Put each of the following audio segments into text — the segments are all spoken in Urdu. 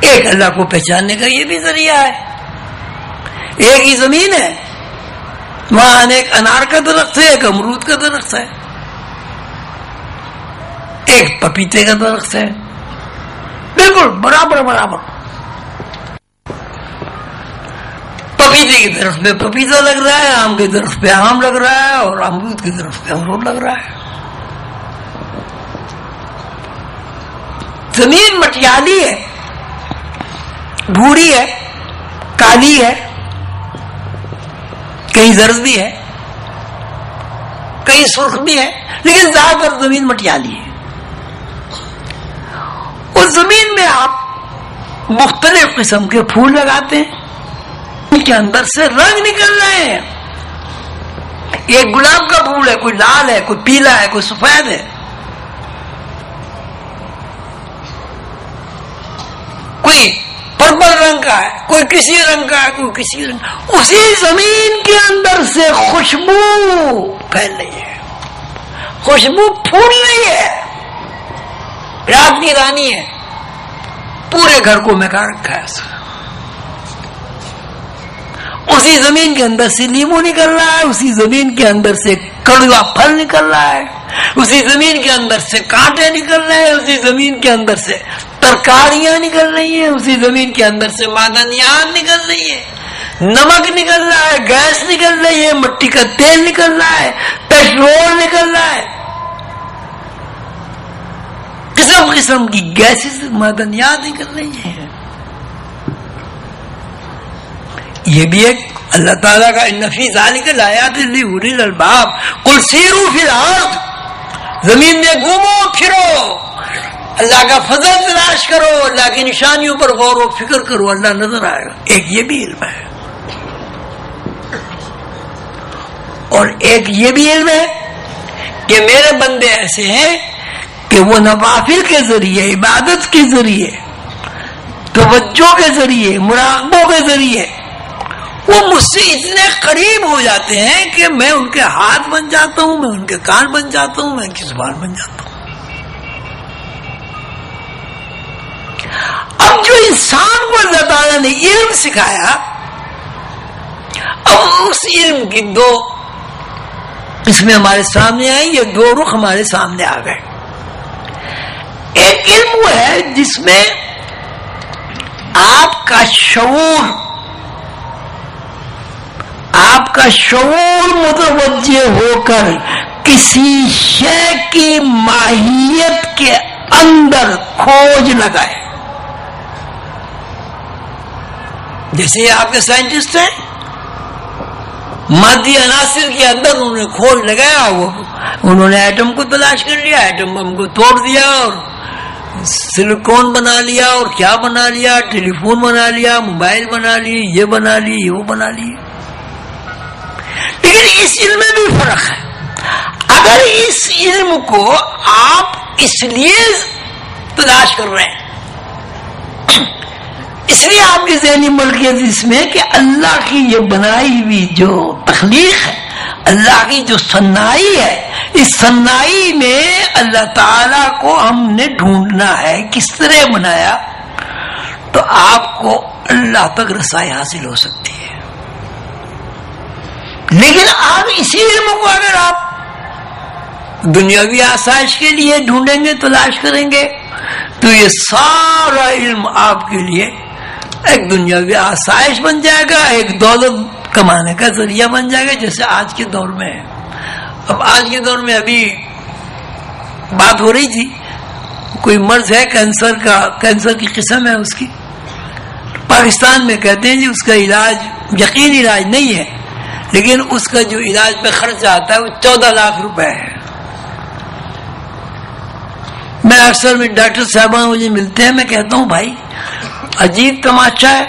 ایک اللہ کو پہچاننے کا یہ بھی ذریعہ ہے. ایک ہی زمین ہے، وہاں ایک انار کا درخت ہے، ایک امرود کا درخت ہے، ایک پپیتے کا درخت ہے، بالکل برابر برابر. پپیتے کے درخت پہ پپیتا لگ رہا ہے، آم کے درخت پہ آم لگ رہا ہے، اور امرود کے درخت پہ امرود لگ رہا ہے. زمین مٹیالی ہے، بھوری ہے، کالی ہے، کہیں زرد بھی ہے، کہیں سرخ بھی ہے، لیکن زیادہ تر زمین مٹیالی ہے. اس زمین میں آپ مختلف قسم کے پھول لگاتے ہیں، ان کے اندر سے رنگ نکل رہے ہیں. ایک گلاب کا پھول ہے، کوئی لال ہے، کوئی پیلا ہے، کوئی سفید ہے، کوئی پرپل رنگ کا ہے، کوئی کسی رنگ کا ہے، کوئی کسی رنگ. اسی زمین کے اندر سے خوشبو پھیل رہی ہے، خوشبو پھول رہی ہے. رات کی رانی ہے، پورے گھر کو مہکا رکھا ہے. اسی زمین کے اندر سے لیمو نکل رہا ہے، اسی زمین کے اندر سے کڑوا پھل نکل رہا ہے، اسی زمین کے اندر سے کانٹے نکل رہے ہیں، اسی زمین کے اندر سے ترکاریاں نکل رہی ہیں، اسی زمین کے اندر سے معدنیات نکل رہی ہے، نمک نکل رہا ہے، گیس نکل رہی ہے، مٹی کا تیل نکل رہا ہے، پیٹرول نکل رہا ہے. قسم قسم کی گیسز، معدنیات نکل رہی ہیں. یہ بھی ایک اللہ تعالیٰ کا ان فی ذالک لآیات لأولی الالباب. قل سیروا فی الارض، زمین میں گھومو پھرو، اللہ کا فضل تلاش کرو، اللہ کی نشانیوں پر غور و فکر کرو، اللہ نظر آئے گا. ایک یہ بھی علم ہے، اور ایک یہ بھی علم ہے کہ میرے بندے ایسے ہیں کہ وہ نوافل کے ذریعے، عبادت کے ذریعے، توجہ کے ذریعے، مراقبوں کے ذریعے وہ مجھ سے اتنے قریب ہو جاتے ہیں کہ میں ان کے ہاتھ بن جاتا ہوں، میں ان کے کان بن جاتا ہوں، میں ان کی زبان بن جاتا ہوں. اب جو انسان کو اللہ تعالیٰ نے علم سکھایا، اب اس علم کی دو قسمیں ہمارے سامنے آئیں، یہ دو رخ ہمارے سامنے آ گئے. ایک علم وہ ہے جس میں آپ کا شعور متوجہ ہو کر کسی شے کی ماہیت کے اندر کھوج لگائے. جیسے آپ کے سائنٹسٹ ہیں، مادی عناصر کے اندر انہوں نے کھوج لگایا، انہوں نے ایٹم کو تلاش کر لیا، ایٹم بم کو توڑ دیا اور سلیکون بنا لیا، اور کیا بنا لیا، ٹیلی فون بنا لیا، موبائل بنا لیے، یہ بنا لیے، وہ بنا لیے. لیکن اس علم میں بھی فرق ہے. اگر اس علم کو آپ اس لیے تلاش کر رہے ہیں، اس لیے آپ کی ذہنی ملکیت اس میں کہ اللہ کی یہ بنائی ہوئی جو تخلیق ہے، اللہ کی جو صنائی ہے، اس صنائی میں اللہ تعالیٰ کو ہم نے ڈھونڈنا ہے کس طرح بنایا، تو آپ کو اللہ تک رسائی حاصل ہو سکتی ہے. لیکن آپ اسی علم کو اگر آپ دنیاوی آسائش کے لیے ڈھونڈیں گے، تلاش کریں گے، تو یہ سارا علم آپ کے لیے ایک دنیاوی آسائش بن جائے گا، ایک دولت کمانے کا ذریعہ بن جائے گا، جیسے آج کے دور میں ہے. اب آج کے دور میں ابھی بات ہو رہی تھی، کوئی مرض ہے کینسر کی قسم ہے اس کی، پاکستان میں کہتے ہیں جی اس کا علاج یقینی علاج نہیں ہے، لیکن اس کا جو علاج پہ خرچ آتا ہے وہ 14 لاکھ روپے ہے. میں اکثر میں ڈاکٹر صاحبان مجھے ملتے ہیں، میں کہتا ہوں بھائی عجیب تماشا ہے،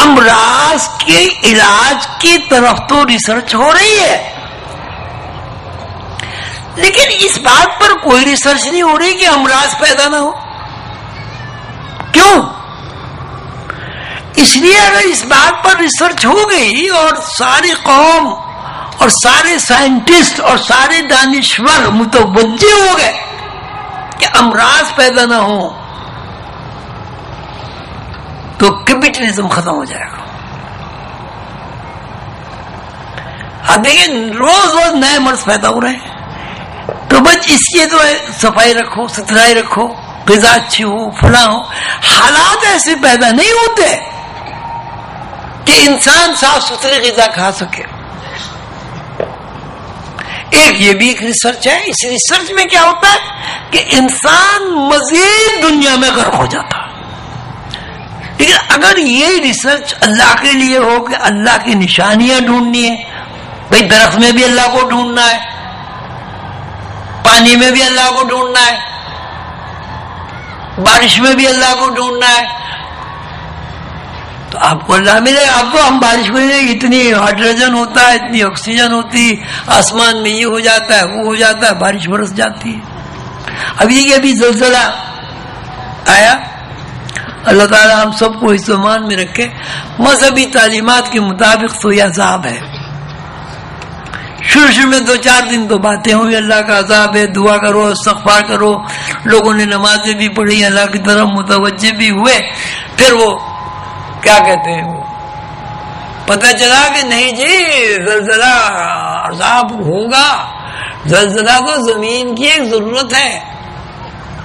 امراض کے علاج کی طرف تو ریسرچ ہو رہی ہے، لیکن اس بات پر کوئی ریسرچ نہیں ہو رہی کہ امراض پیدا نہ ہو. کیوں؟ اس لیے اگر اس بات پر ریسرچ ہو گئی اور ساری قوم اور سارے سائنٹسٹ اور سارے دانشور متوجہ ہو گئے کہ امراض پیدا نہ ہو، تو کیپٹلزم ختم ہو جائے گا. اب دیکھیں روز روز نئے مرض پیدا ہو رہے ہیں، تو بس اس کی تو صفائی رکھو، ستھرائی رکھو، غذا اچھی ہو، فلاں ہو. حالات ایسے پیدا نہیں ہوتے کہ انسان صاف ستھری غذا کھا سکے. ایک یہ بھی ایک ریسرچ ہے. اس ریسرچ میں کیا ہوتا ہے کہ انسان مزید دنیا میں غرق ہو جاتا. لیکن اگر یہ ریسرچ اللہ کے لیے ہو کہ اللہ کی نشانیاں ڈھونڈنی ہے، بھئی درخت میں بھی اللہ کو ڈھونڈنا ہے، پانی میں بھی اللہ کو ڈھونڈنا ہے، بارش میں بھی اللہ کو ڈھونڈنا ہے، تو آپ کو اللہ ملے. آپ کو ہم بارش میں اتنی ہائیڈروجن ہوتا ہے، اتنی آکسیجن ہوتی، آسمان میں یہ ہو جاتا ہے، وہ ہو جاتا ہے، بارش برس جاتی ہے. ابھی زلزلہ آیا. اللہ تعالیٰ ہم سب کو اس ایمان میں رکھے. مذہبی تعلیمات کے مطابق تو یہ عذاب ہے. شروع میں 2-4 دن تو باتیں ہوئی اللہ کا عذاب ہے، دعا کرو، استغفار کرو، لوگوں نے نمازیں بھی پڑھی، اللہ کی طرف متوجہ بھی ہوئے. پھر وہ کیا کہتے ہیں، وہ پتہ چلا کہ نہیں جی زلزلہ عذاب ہوگا. زلزلہ تو زمین کی ایک ضرورت ہے.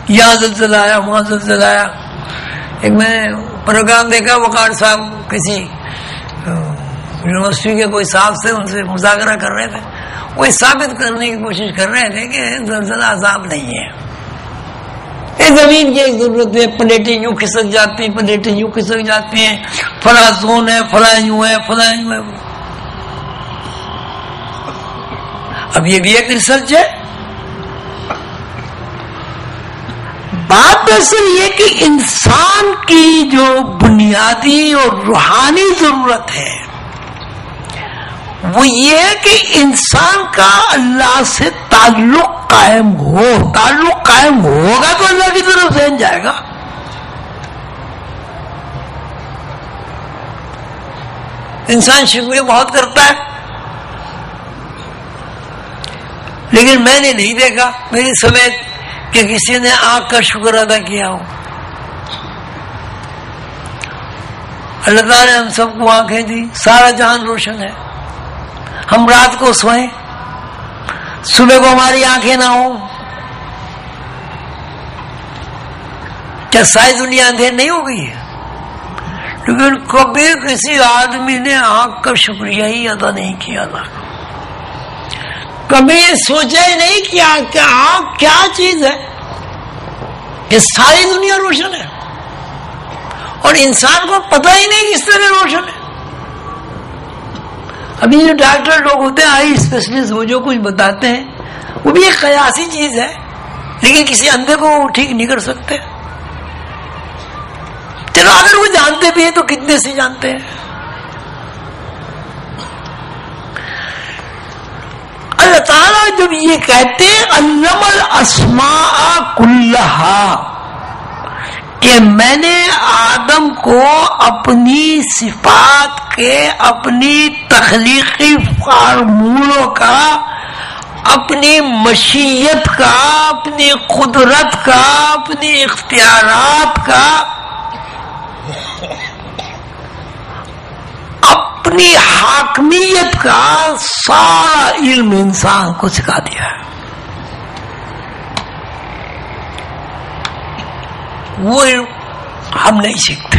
یہاں زلزلہ آیا، وہاں زلزلہ آیا. ایک میں پروگرام دیکھا، وقار صاحب کسی یونیورسٹی کے کوئی صاحب سے ان سے مذاکرہ کر رہے تھے. وہ ثابت کرنے کی کوشش کر رہے تھے کہ زلزلہ عذاب نہیں ہے، یہ زمین کی ایک ضرورت ہے. پلیٹیں یوں کھسک جاتی ہیں، پلیٹیں یوں کھسک جاتی ہیں، فلاں زون ہے، فلاں یوں ہے، فلاں یوں ہے. اب یہ بھی ایک ریسرچ ہے. بات اصل یہ کہ انسان کی جو بنیادی اور روحانی ضرورت ہے وہ یہ ہے کہ انسان کا اللہ سے تعلق قائم ہو. تعلق قائم ہوگا تو اللہ کی طرف ذہن جائے گا. انسان شکوے بہت کرتا ہے، لیکن میں نے نہیں دیکھا میری سمیت کہ کسی نے آنکھ کا شکر ادا کیا ہو. اللہ تعالیٰ نے ہم سب کو آنکھیں دی، سارا جہان روشن ہے. ہم رات کو سوئیں، صبح کو ہماری آنکھیں نہ ہوں، کیا ساری دنیا اندھیر نہیں ہو گئی ہے؟ لیکن کبھی کسی آدمی نے آنکھ کا شکریہ ہی ادا نہیں کیا. کبھی یہ سوچا ہی نہیں کیا کہ آنکھ کیا چیز ہے، کہ ساری دنیا روشن ہے اور انسان کو پتہ ہی نہیں کس طرح روشن ہے. ابھی جو ڈاکٹر لوگ ہوتے ہیں، آئی اسپیشلسٹ، وہ جو کچھ بتاتے ہیں وہ بھی ایک قیاسی چیز ہے، لیکن کسی اندھے کو وہ ٹھیک نہیں کر سکتے. چلو اگر وہ جانتے بھی ہیں تو کتنے سے جانتے ہیں. اللہ تعالیٰ جب یہ کہتے ہیں علم الاسماء کلہا، کہ میں نے آدم کو اپنی صفات کے، اپنی تخلیقی فارمولوں کا، اپنی مشیت کا، اپنی قدرت کا، اپنی اختیارات کا، اپنی حاکمیت کا سارا علم انسان کو سکھا دیا ہے. وہ علم ہم نہیں سیکھتے.